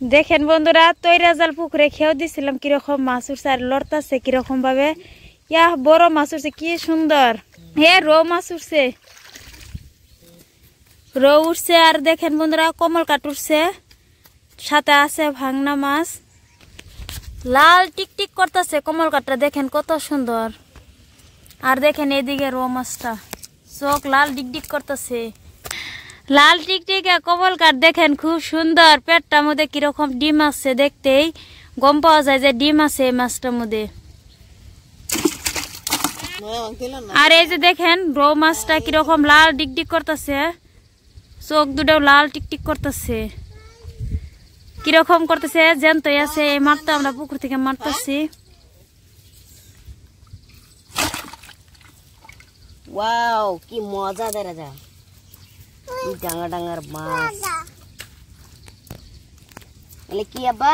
দেখেন বন্ধুরা তৈরা জাল পুকুরে খেয়েও দিছিলাম কিরকম মাছ উঠছে আর লড়তাছে কিরকম ভাবে ইয়া বড় মাছ উঠছে কি সুন্দর হে রৌ মাছ উঠছে রৌ উঠছে আর দেখেন বন্ধুরা কমল কাঠ উঠছে সাথে আছে ভাঙনা মাছ লাল টিকটিক করতেছে কমল কাঠটা দেখেন কত সুন্দর আর দেখেন এদিকে রৌ মাছটা চোখ লাল ডিকডিক করতেছে লাল টিকটিকে কমল কাঠ দেখেন খুব সুন্দর পেটটার মধ্যে কিরকম ডিম আছে দেখতেই গম পাওয়া যায় যে ডিম আছে এই মাছটার মধ্যে আর এই যে দেখেন রৌ মাছটা কিরকম লাল ডিকডিক করতেছে চোখ দুটাও লাল টিকটিক করতেছে কিরকম করতেছে জ্যান্তই আছে এই মাছটা আমরা পুকুর থেকে মারতেছি ওয়াও কি মজা দেখা যায় ডাঙা ডাঙার মাছ এলে কি আব্বা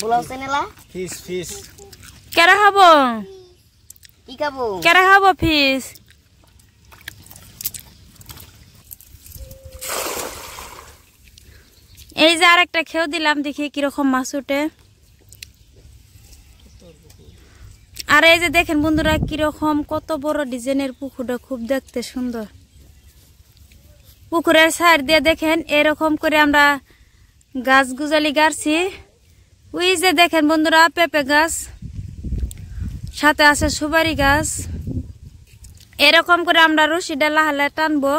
বলাও সেনেলা ফিশ ফিশ কেরা খাবো কি খাবো কেরা খাবো ফিশ এই যে আরেকটা খেয়েও দিলাম দেখি কিরকম মাছ উঠে আর এই যে দেখেন বন্ধুরা কিরকম কত বড় ডিজাইনের পুকুরটা খুব দেখতে সুন্দর পুকুরের সাইড দিয়ে দেখেন এরকম করে আমরা গাছ গুজালি গাড়ছি ওই যে দেখেন বন্ধুরা পেঁপে গাছ সাথে আছে সুপারি গাছ এরকম করে আমরা রশিটা লাহালে টানবো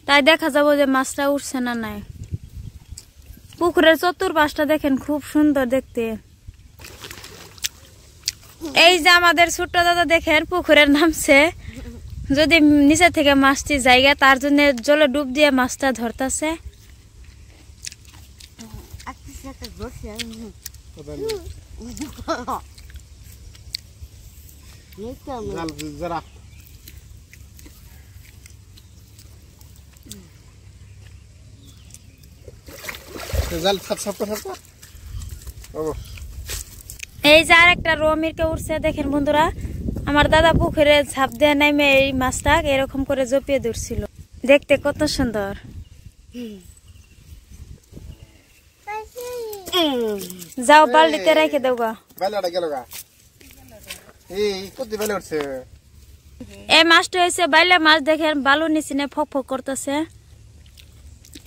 তাই দেখা যাবো যে মাছটা উঠছে না নাই পুকুরের চতুর্পাশটা দেখেন খুব সুন্দর দেখতে এই যে আমাদের ছোট্ট দাদা দেখেন পুকুরের নামছে যদি নিচে থেকে মাছটি জায়গা তার জন্য জলে ডুব দিয়ে মাছটা ধরতেছে এই যে আর একটা রমিরকে উঠছে দেখেন বন্ধুরা আমার দাদা পুকুরে ঝাঁপ দিয়ে নামে এই মাছটা এরকম করে জপিয়ে ধরছিল দেখতে কত সুন্দর যাও বালতিতে রেখে দেও গা এই মাছটা হয়েছে বাইলা মাছ দেখেন বালু নিচিনে ফক ফক করতেছে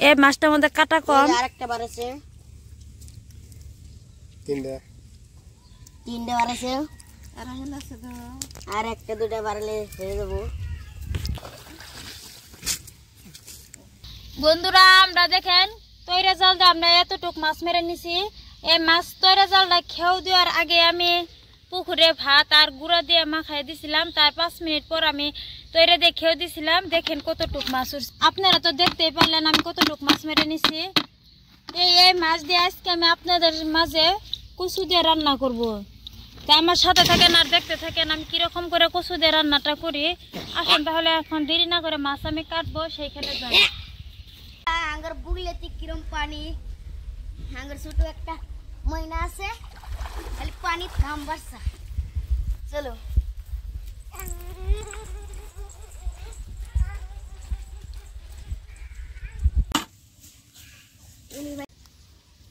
এই মাছটার মধ্যে কাটা কম আরেকটা বাড়ছে তিনটা বাড়ছে আর একটা দুটা বাড়লে হয়ে যাবো বন্ধুরা আমরা দেখেন তৈরা জালটা আমরা এতটুক মাছ মেরে নিছি এই মাছ তৈরা জালটা খেয়েও দেওয়ার আগে আমি পুকুরে ভাত আর গুঁড়া দিয়ে মাখাই দিছিলাম তার 5 মিনিট পর আমি তৈরা দিয়ে খেয়েও দিছিলাম দেখেন কতটুক মাছ উঠছে আপনারা তো দেখতেই পারলেন আমি কতটুক মাছ মেরে নিছি এই মাছ দিয়ে আজকে আমি আপনাদের মাঝে কচু দিয়ে রান্না করব তাই আমার সাথে থাকেন আর দেখতে থাকেন আমি কিরকম করে কচু দিয়ে রান্নাটা করি আসুন তাহলে এখন দেরি না করে মাছ আমি কাটবো সেইখানে যাই আঙ্গার বুগলেতে কিরম পানি আঙ্গার ছোট একটা ময়না আছে খালি পানি থাম বাসা চলো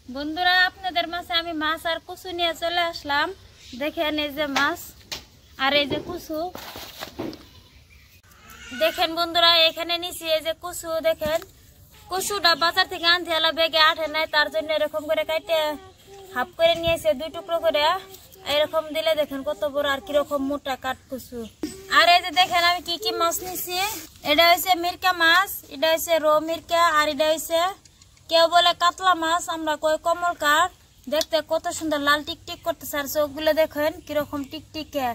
বন্ধুরা আপনাদের মাঝে আমি মাছ আর কচু নিয়ে চলে আসলাম দেখেন এই যে মাছ আর এই যে কচু দেখেন বন্ধুরা এখানে নিচে এই যে কচু দেখেন কচুটা বাজার থেকে আনতে এলা বেগে আঠে নাই তার জন্য এরকম করে কাটে হাফ করে নিয়েছে 2 টুকরো করে এরকম দিলে দেখেন কত বড় আর কিরকম মোটা কাট কচু আর এই যে দেখেন আমি কি কি মাছ নিছি এটা হচ্ছে মিরকা মাছ এটা হচ্ছে রৌ মিরকা আর এটা হচ্ছে কেউ বলে কাতলা মাছ আমরা কই কমল কাঠ দেখতে কত সুন্দর লাল টিকটিক করতেছে আর চোখগুলো দেখেন কিরকম টিকটিকে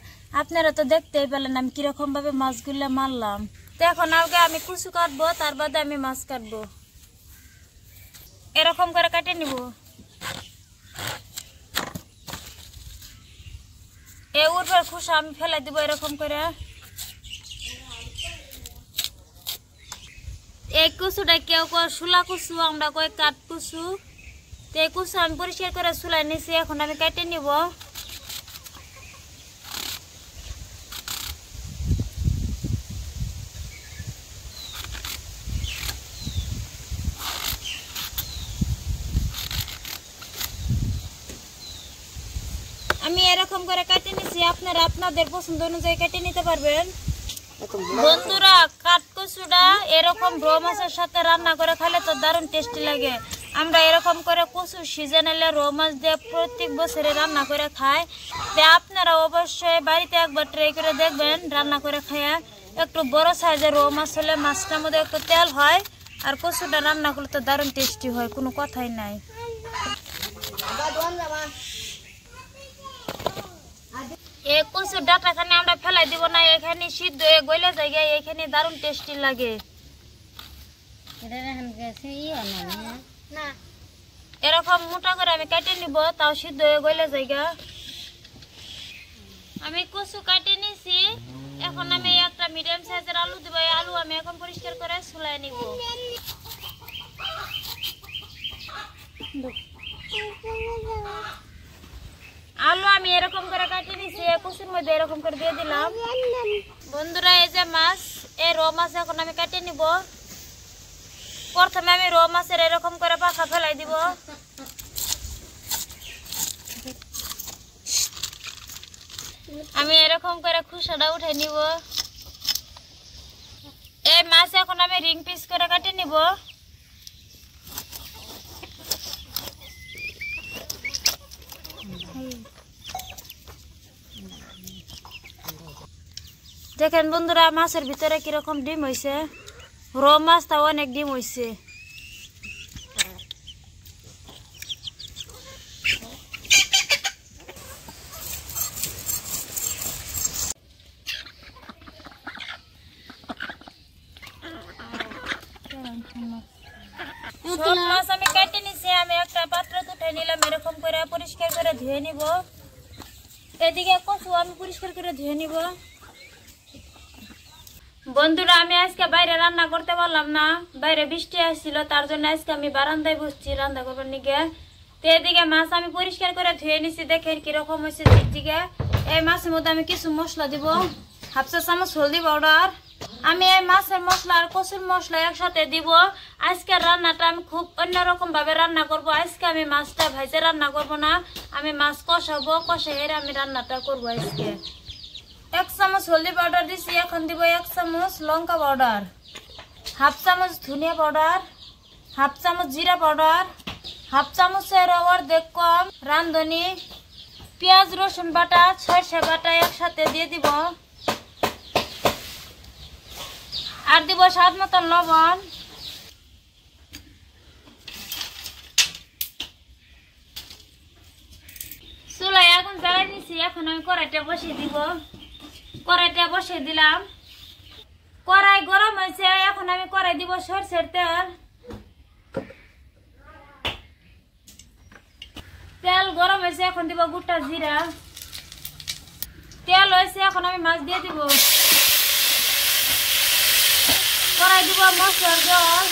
আপনারা তো দেখতেই পেলেন আমি কিরকম ভাবে মাছগুলো মারলাম তো এখন আগে আমি কচু কাটবো তার বাদে আমি মাছ কাটবো এরকম করে কাটে নিব এই উর্বর খোসা আমি ফেলে দিব এরকম করে এই কচুটা কেউ কয় শুলা কচু আমরা কই কাঠ কচু তো এই কচু আমি পরিষ্কার করে শুলাই নিছি এখন আমি কেটে নিব আমি এরকম করে কেটে নিছি, আপনারা আপনাদের পছন্দ অনুযায়ী কেটে নিতে পারবেন। বন্ধুরা কাঠ কচুটা এরকম রৌ মাছের সাথে রান্না করে খেলে তো দারুণ টেস্টি লাগে। আমরা এরকম করে কচু সিজন এলে রৌ মাছ দিয়ে প্রত্যেক বছরে রান্না করে খাই। তাই আপনারা অবশ্যই বাড়িতে একবার ট্রাই করে দেখবেন রান্না করে খাইয়া। একটু বড় সাইজের রৌ মাছ হলে মাছটার মধ্যে একটু তেল হয় আর কচুটা রান্না করলে তো দারুণ টেস্টি হয়, কোনো কথাই নাই। এই কচুর ডাটাখানে আমরা ফেলাই দিব না, এখানে সিদ্ধ হয়ে গলে যায়, এখানে দারুণ টেস্টি লাগে। এরকম মোটা করে আমি কেটে নিব, তাও সিদ্ধ হয়ে গলে জায়গা। আমি কচু কেটে নিছি, এখন আমি একটা মিডিয়াম সাইজের আলু দিব। আলু আমি এখন পরিষ্কার করে ছুলাই নিব। আলু আমি এরকম করে কেটে নিছি, কচুর মধ্যে এরকম করে দিয়ে দিলাম। বন্ধুরা এই যে মাছ, এই রৌ মাছ এখন আমি কেটে নিব। প্রথমে আমি রৌ মাছের এরকম করে পাখা ফেলাই দিব। আমি এরকম করে খুসাটা উঠে নিব। এই মাছ এখন আমি রিং পিস করে কেটে নিব। দেখেন বন্ধুরা মাছের ভিতরে কিরকম ডিম হয়েছে, রৌ মাছটাও অনেক ডিম হয়েছে। সব মাছ আমি কেটে নিছি, আমি একটা পাত্র উঠে নিলাম, এরকম করে পরিষ্কার করে ধুয়ে নিব। এদিকে কচু আমি পরিষ্কার করে ধুয়ে নিব। বন্ধুরা আমি আজকে বাইরে রান্না করতে পারলাম না, বাইরে বৃষ্টি আসছিল, তার জন্য আজকে আমি বারান্দায় বসছি রান্না করবার নিকে। তো এদিকে মাছ আমি পরিষ্কার করে ধুয়ে নিছি, দেখেন কিরকম হয়েছে চিকচিকে। এই মাছের মধ্যে আমি কিছু মশলা দিব, হাফ চা চামচ হলদি পাউডার। আমি এই মাছের মশলা আর কচুর মশলা একসাথে দিব। আজকের রান্নাটা আমি খুব অন্যরকম ভাবে রান্না করব। আজকে আমি মাছটা ভাইজে রান্না করব না, আমি মাছ কষাবো, কষে আমি রান্নাটা করবো। আজকে 1 চামচ হলদি পাউডার দিছি, এখন দিব 1 চামচ লঙ্কা পাউডার, হাফ চামচ ধনিয়া পাউডার, হাফ চামচ জিরা পাউডার, হাফ চামচের অর্ধেক কম রাঁধুনি, পেঁয়াজ রসুন বাটা, সরষে বাটা একসাথে দিয়ে দিব। আর দিব স্বাদ মতন লবণ। চুলায় আগুন জ্বালাই নিছি, এখন আমি কড়াইটা বসিয়ে দিব। কড়াইটা বসিয়ে দিলাম, কড়াই গরম হয়েছে, এখন আমি কড়াই দিব সরষের তেল। তেল গরম হয়েছে, এখন দিব গোটা জিরা। তেল হয়েছে, এখন আমি মাছ দিয়ে দিব। কড়াই দিব মশলার জল।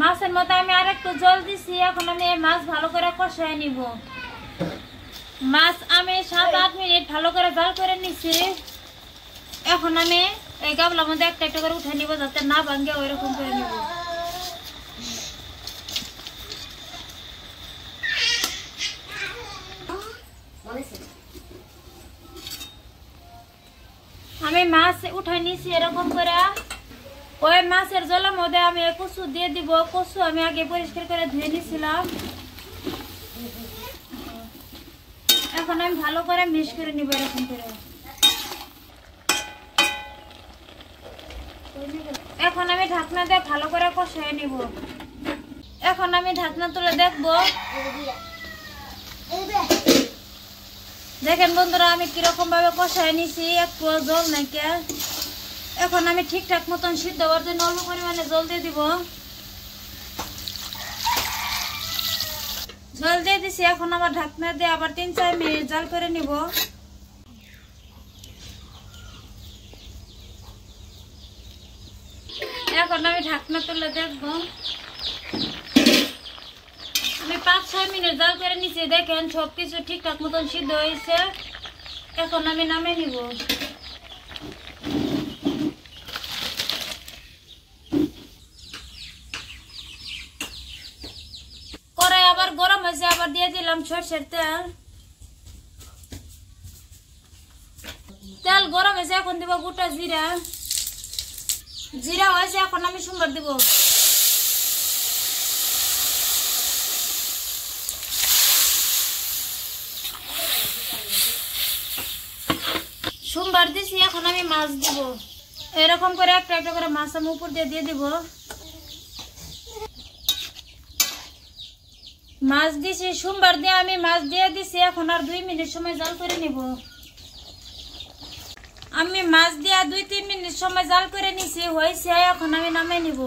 মাছের মধ্যে আমি আর একটু জল দিছি, এখন আমি মাছ ভালো করে কষায় নিব। মাছ আমি 7-8 মিনিট ভালো করে জাল করে নিছি। এখন আমি এই গামলার মধ্যে একটা একটা করে উঠে নিব, যাতে না ভাঙে ওইরকম করে নিব। আমি মাছ উঠাই নিছি এরকম করে। ওই মাছের জলের মধ্যে আমি কচু দিয়ে দিব। কচু আমি আগে পরিষ্কার করে ধুয়ে নিছিলাম, এখন আমি ভালো করে মিক্স করে নিব এরকম করে। এখন আমি ঢাকনা দিয়ে ভালো করে কষিয়ে নিব। এখন আমি ঢাকনা তুলে দেখবো। দেখেন বন্ধুরা আমি কিরকম ভাবে কষায় নিছি, একটু জল নাকি। এখন আমি ঠিকঠাক মতন সিদ্ধ হওয়ার জন্য অল্প পরিমাণে জল দিয়ে দিব। জল দিয়ে দিছি, এখন আবার ঢাকনা দিয়ে আবার 3-4 মিনিট জাল করে নিব। এখন আমি ঢাকনা তুলে দেখবো। আমি 5-6 মিনিট জাল করে নিছি, দেখেন সবকিছু ঠিকঠাক মতন সিদ্ধ হয়েছে। এখন আমি নামিয়ে নিব। সরষের তেল। তেল গরম হয়েছে, এখন দিব গোটা জিরা। জিরা হয়েছে, এখন আমি সোমবার দিব। সোমবার দিছি, এখন আমি মাছ দিব। এরকম করে একটা একটা করে মাছ আমি উপর দিয়ে দিব। মাছ দিছি, সোমবার দিয়ে আমি মাছ দিয়ে দিছি। এখন আর 2 মিনিট সময় জাল করে নিব। আমি মাছ দিয়া 2-3 মিনিট সময় জাল করে নিছি, হয়েছে। এখন আমি নামাই নিব।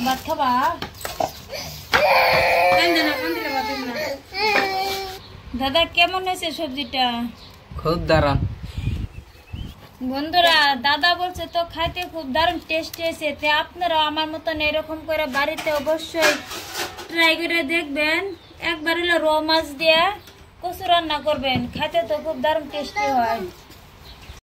ভাত খাবা? দাদা কেমন হয়েছে সবজিটা? খুব দারুণ বন্ধুরা, দাদা বলছে তো খাইতে খুব দারুণ টেস্টি হয়েছে। তে আপনারা আমার মতন এরকম করে বাড়িতে অবশ্যই ট্রাই করে দেখবেন। একবার হলো রো মাছ দিয়ে কচু রান্না করবেন, খাইতে তো খুব দারুণ টেস্টি হয়।